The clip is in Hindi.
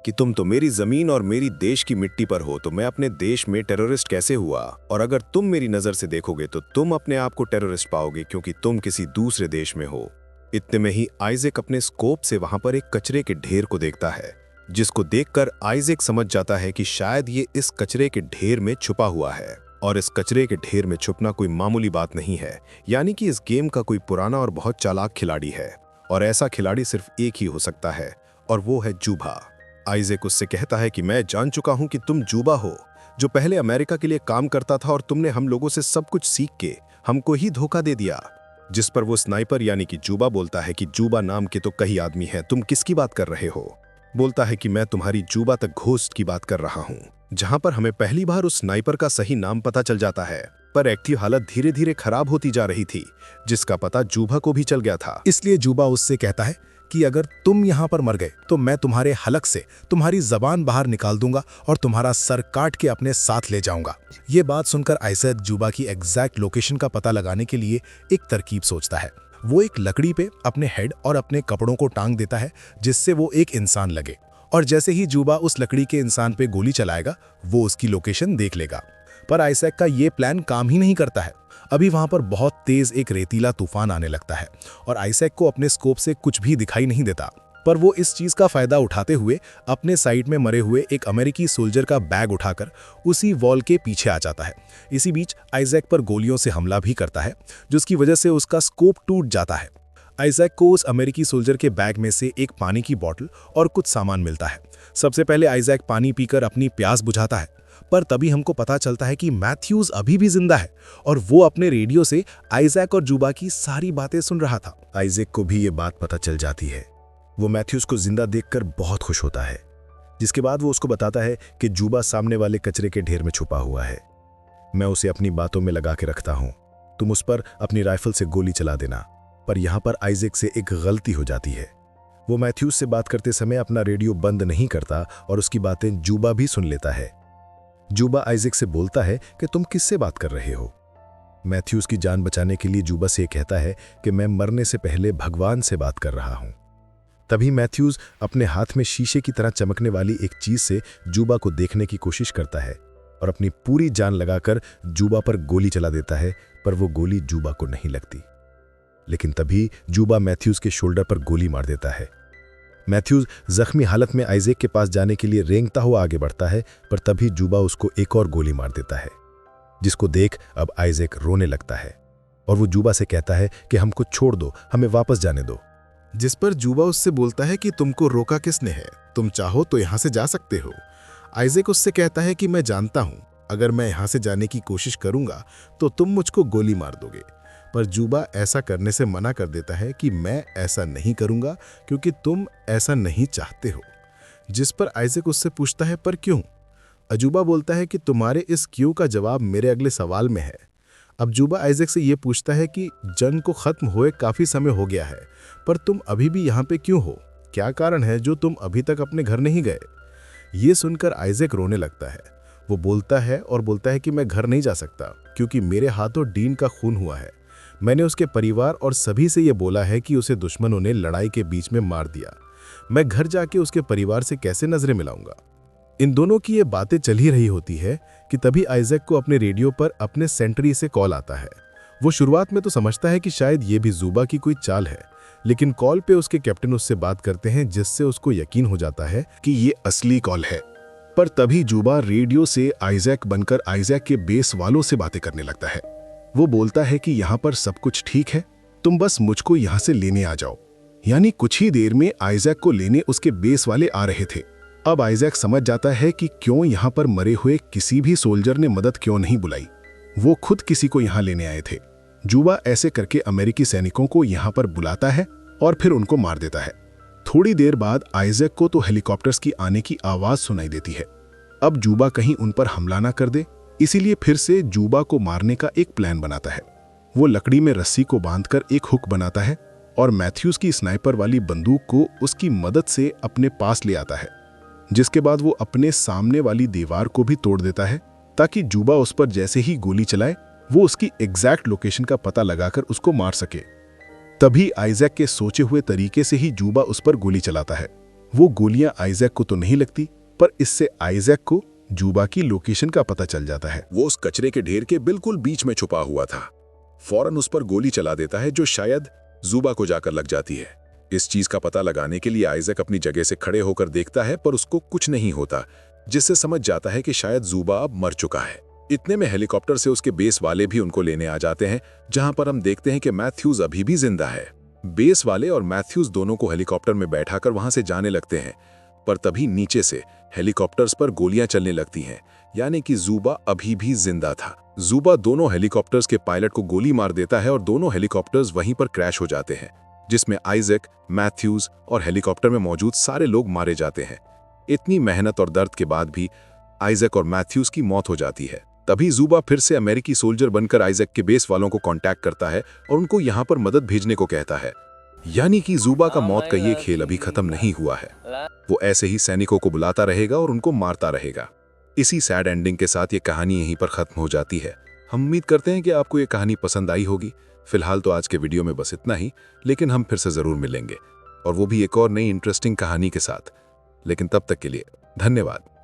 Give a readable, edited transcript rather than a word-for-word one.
कि तुम तो मेरी जमीन और मेरी देश की मिट्टी पर हो, तो मैं अपने देश में टेररिस्ट कैसे हुआ? और अगर तुम मेरी नजर से देखोगे तो तुम अपने आप को टेररिस्ट पाओगे, क्योंकि तुम किसी दूसरे देश में हो। इतने में ही आइजैक अपने स्कोप से वहां पर एक कचरे के ढेर को देखता है, जिसको देखकर आइजैक समझ जाता है कि शायद ये इस कचरे के ढेर में छुपा हुआ है। और इस कचरे के ढेर में छुपना कोई मामूली बात नहीं है, यानी कि इस गेम का कोई पुराना और बहुत चालाक खिलाड़ी है। और ऐसा खिलाड़ी सिर्फ एक ही हो सकता है, और वो है जूबा। आइजैक उससे कहता है कि मैं जान चुका हूं कि तुम जूबा हो, जो पहले अमेरिका के लिए काम करता था, और तुमने हम लोगों से सब कुछ सीख के हमको ही धोखा दे दिया। जिस पर वो स्नाइपर यानी कि जूबा बोलता है कि जूबा नाम के तो कई आदमी हैं, तुम किसकी बात कर रहे हो? बोलता है कि मैं तुम्हारी जूबा तक घोस्ट की बात कर रहा हूं। जहां पर हमें पहली बार उस स्नाइपर का सही नाम पता चल जाता है, पर एक्टिव हालत धीरे धीरे खराब होती जा रही थी, जिसका पता जूबा को भी चल गया था। इसलिए जूबा उससे कहता है कि अगर तुम यहाँ पर मर गए तो मैं तुम्हारे हलक से तुम्हारी जबान बाहर निकाल दूंगा और तुम्हारा सर काट के अपने साथ ले जाऊंगा। ये बात सुनकर आइजैक जूबा की एग्जैक्ट लोकेशन का पता लगाने के लिए एक तरकीब सोचता है। वो एक लकड़ी पे अपने हेड और अपने कपड़ों को टांग देता है, जिससे वो एक इंसान लगे, और जैसे ही जूबा उस लकड़ी के इंसान पे गोली चलाएगा, वो उसकी लोकेशन देख लेगा। पर आइजैक का ये प्लान काम ही नहीं करता है। अभी वहां पर बहुत तेज एक रेतीला तूफान आने लगता है और आइजैक को अपने स्कोप से कुछ भी दिखाई नहीं देता। पर वो इस चीज का फायदा उठाते हुए अपने साइड में मरे हुए एक अमेरिकी सोल्जर का बैग उठाकर उसी वॉल के पीछे आ जाता है। इसी बीच आइजैक पर गोलियों से हमला भी करता है, जिसकी वजह से उसका स्कोप टूट जाता है। आइजैक को उस अमेरिकी सोल्जर के बैग में से एक पानी की बोतल और कुछ सामान मिलता है। सबसे पहले आइजैक पानी पीकर अपनी प्यास बुझाता है, पर तभी हमको पता चलता है कि मैथ्यूज अभी भी जिंदा है और वो अपने रेडियो से आइजैक और जूबा की सारी बातें सुन रहा था। आइजैक को भी ये बात पता चल जाती है। वो मैथ्यूज को जिंदा देखकर बहुत खुश होता है, जिसके बाद वो उसको बताता है कि जूबा सामने वाले कचरे के ढेर में छुपा हुआ है। मैं उसे अपनी बातों में लगा के रखता हूं, तुम उस पर अपनी राइफल से गोली चला देना। पर यहां पर आइजैक से एक गलती हो जाती है। वो मैथ्यूज से बात करते समय अपना रेडियो बंद नहीं करता और उसकी बातें जूबा भी सुन लेता है। जूबा आइजैक से बोलता है कि तुम किससे बात कर रहे हो? मैथ्यूज की जान बचाने के लिए जूबा से कहता है कि मैं मरने से पहले भगवान से बात कर रहा हूं। तभी मैथ्यूज अपने हाथ में शीशे की तरह चमकने वाली एक चीज से जूबा को देखने की कोशिश करता है और अपनी पूरी जान लगाकर जूबा पर गोली चला देता है, पर वो गोली जूबा को नहीं लगती। लेकिन तभी जूबा मैथ्यूज के शोल्डर पर गोली मार देता है। मैथ्यूज जख्मी हालत में आइजैक के पास जाने के लिए रेंगता हुआ आगे बढ़ता है, पर तभी जूबा उसको एक और गोली मार देता है, जिसको देख अब आइजैक रोने लगता है और वो जूबा से कहता है कि हमको छोड़ दो, हमें वापस जाने दो। जिस पर जूबा उससे बोलता है कि तुमको रोका किसने है, तुम चाहो तो यहां से जा सकते हो। आइजैक उससे कहता है कि मैं जानता हूं, अगर मैं यहां से जाने की कोशिश करूंगा तो तुम मुझको गोली मार दोगे। पर जूबा ऐसा करने से मना कर देता है कि मैं ऐसा नहीं करूंगा क्योंकि तुम ऐसा नहीं चाहते हो। जिस पर आइजैक उससे पूछता है, पर क्यों? अजूबा बोलता है कि तुम्हारे इस क्यों का जवाब मेरे अगले सवाल में है। अब जूबा आइजैक से यह पूछता है कि जंग को खत्म हुए काफी समय हो गया है, पर तुम अभी भी यहाँ पे क्यों हो? क्या कारण है जो तुम अभी तक अपने घर नहीं गए? ये सुनकर आइजैक रोने लगता है। वो बोलता है कि मैं घर नहीं जा सकता क्योंकि मेरे हाथों डीन का खून हुआ है। मैंने उसके परिवार और सभी से यह बोला है कि उसे दुश्मनों ने लड़ाई के बीच में मार दिया। मैं घर जाके उसके परिवार से कैसे नजरें मिलाऊंगा? इन दोनों की ये बातें चल ही रही होती है कि तभी आइजैक को अपने रेडियो पर अपने सेंट्री से कॉल आता है। वो शुरुआत में तो समझता है कि शायद ये भी जूबा की कोई चाल है, लेकिन कॉल पे उसके कैप्टन उससे बात करते हैं, जिससे उसको यकीन हो जाता है कि ये असली कॉल है। पर तभी जूबा रेडियो से आइजैक बनकर आइजैक के बेस वालों से बातें करने लगता है। वो बोलता है कि यहाँ पर सब कुछ ठीक है, तुम बस मुझको यहाँ से लेने आ जाओ। यानी कुछ ही देर में आइजैक को लेने उसके बेस वाले आ रहे थे। अब आइजैक समझ जाता है कि क्यों यहाँ पर मरे हुए किसी भी सोल्जर ने मदद क्यों नहीं बुलाई। वो खुद किसी को यहाँ लेने आए थे। जूबा ऐसे करके अमेरिकी सैनिकों को यहाँ पर बुलाता है और फिर उनको मार देता है। थोड़ी देर बाद आइजैक को तो हेलीकॉप्टर्स की आने की आवाज सुनाई देती है। अब जूबा कहीं उन पर हमला ना कर दे, इसीलिए फिर से जूबा को मारने का एक प्लान बनाता है। वो लकड़ी में रस्सी को बांधकर एक हुक बनाता है और मैथ्यूज की स्नाइपर वाली बंदूक को उसकी मदद से अपने पास ले आता है, जिसके बाद वो अपने सामने वाली दीवार को भी तोड़ देता है ताकि जूबा उस पर जैसे ही गोली चलाए वो उसकी एग्जैक्ट लोकेशन का पता लगाकर उसको मार सके। तभी आइजैक के सोचे हुए तरीके से ही जूबा उस पर गोली चलाता है। वो गोलियां आइजैक को तो नहीं लगती, पर इससे आइजैक को जूबा की लोकेशन का पता चल जाता है। वो उस कचरे के ढेर के बिल्कुल बीच में छुपा हुआ था। फौरन उस पर गोली चला देता है जो शायद जूबा को जाकर लग जाती है। इस चीज का पता लगाने के लिए आइजैक अपनी जगह से खड़े होकर देखता है, पर उसको कुछ नहीं होता, जिससे समझ जाता है कि शायद जूबा अब मर चुका है। इतने में हेलीकॉप्टर से उसके बेस वाले भी उनको लेने आ जाते हैं, जहां पर हम देखते हैं कि मैथ्यूज अभी भी जिंदा है। बेस वाले और मैथ्यूज दोनों को हेलीकॉप्टर में बैठाकर वहां से जाने लगते हैं, पर तभी नीचे से हेलीकॉप्टर्स पर गोलियां चलने लगती हैं, यानी कि जूबा अभी भी जिंदा था। जूबा दोनों हेलीकॉप्टर्स के पायलट को गोली मार देता है और दोनों हेलीकॉप्टर्स वहीं पर क्रैश हो जाते हैं, जिसमें आइजैक, मैथ्यूज और हेलीकॉप्टर में मौजूद सारे लोग मारे जाते हैं। इतनी मेहनत और दर्द के बाद भी आइजैक और मैथ्यूज की मौत हो जाती है। तभी जूबा फिर से अमेरिकी सोल्जर बनकर आइजैक के बेस वालों को कांटेक्ट करता है और उनको यहां पर मदद भेजने को कहता है। यानी कि जूबा का मौत का ये खेल अभी खत्म नहीं हुआ है। वो ऐसे ही सैनिकों को बुलाता रहेगा और उनको मारता रहेगा। इसी सैड एंडिंग के साथ ये कहानी यहीं पर खत्म हो जाती है। हम उम्मीद करते हैं कि आपको ये कहानी पसंद आई होगी। फिलहाल तो आज के वीडियो में बस इतना ही, लेकिन हम फिर से जरूर मिलेंगे, और वो भी एक और नई इंटरेस्टिंग कहानी के साथ। लेकिन तब तक के लिए धन्यवाद।